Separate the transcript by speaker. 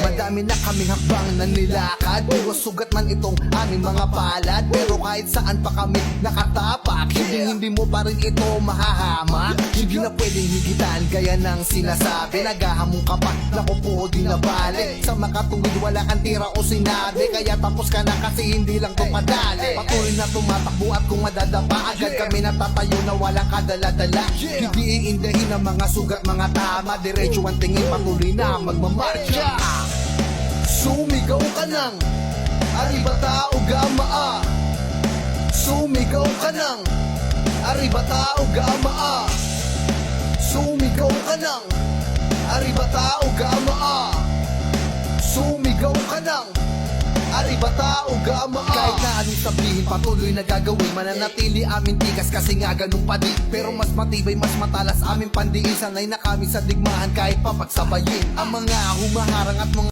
Speaker 1: Madami na kaming hakbang na nilakad, puro sugat man itong aming mga palad. Pero kahit saan pa kami nakatapak, hindi mo pa rin ito mahahamak. Hindi na pwedeng higitan gaya ng sinasabi. Naghahamong ka pa, naku po di na balik. Sa makatuwid wala kang tira o sinabi, kaya tapos ka na kasi hindi lang to padali. Patuloy na tumatakbo at kung madadapa, agad kami natatayo na walang kadala-dala. Hindi iindahin ang mga sugat, mga tama, diretso ang tingin, patuloy na magmamarcha. Sumigaw ka ng aribata o gamaa. Sumigaw ka ng aribata o gamaa. Sumigaw ka ng aribata o gamaa. Sumigaw ka ng aribata o gamaa. Kahit na anong sabihin, patuloy na gagawin, mananatili amin tigas kasi nga ganun pa din. Pero mas matibay, mas matalas amin pandiin. Sanay na kami sa digmaan kahit papagsabayin ang mga humaharang at mga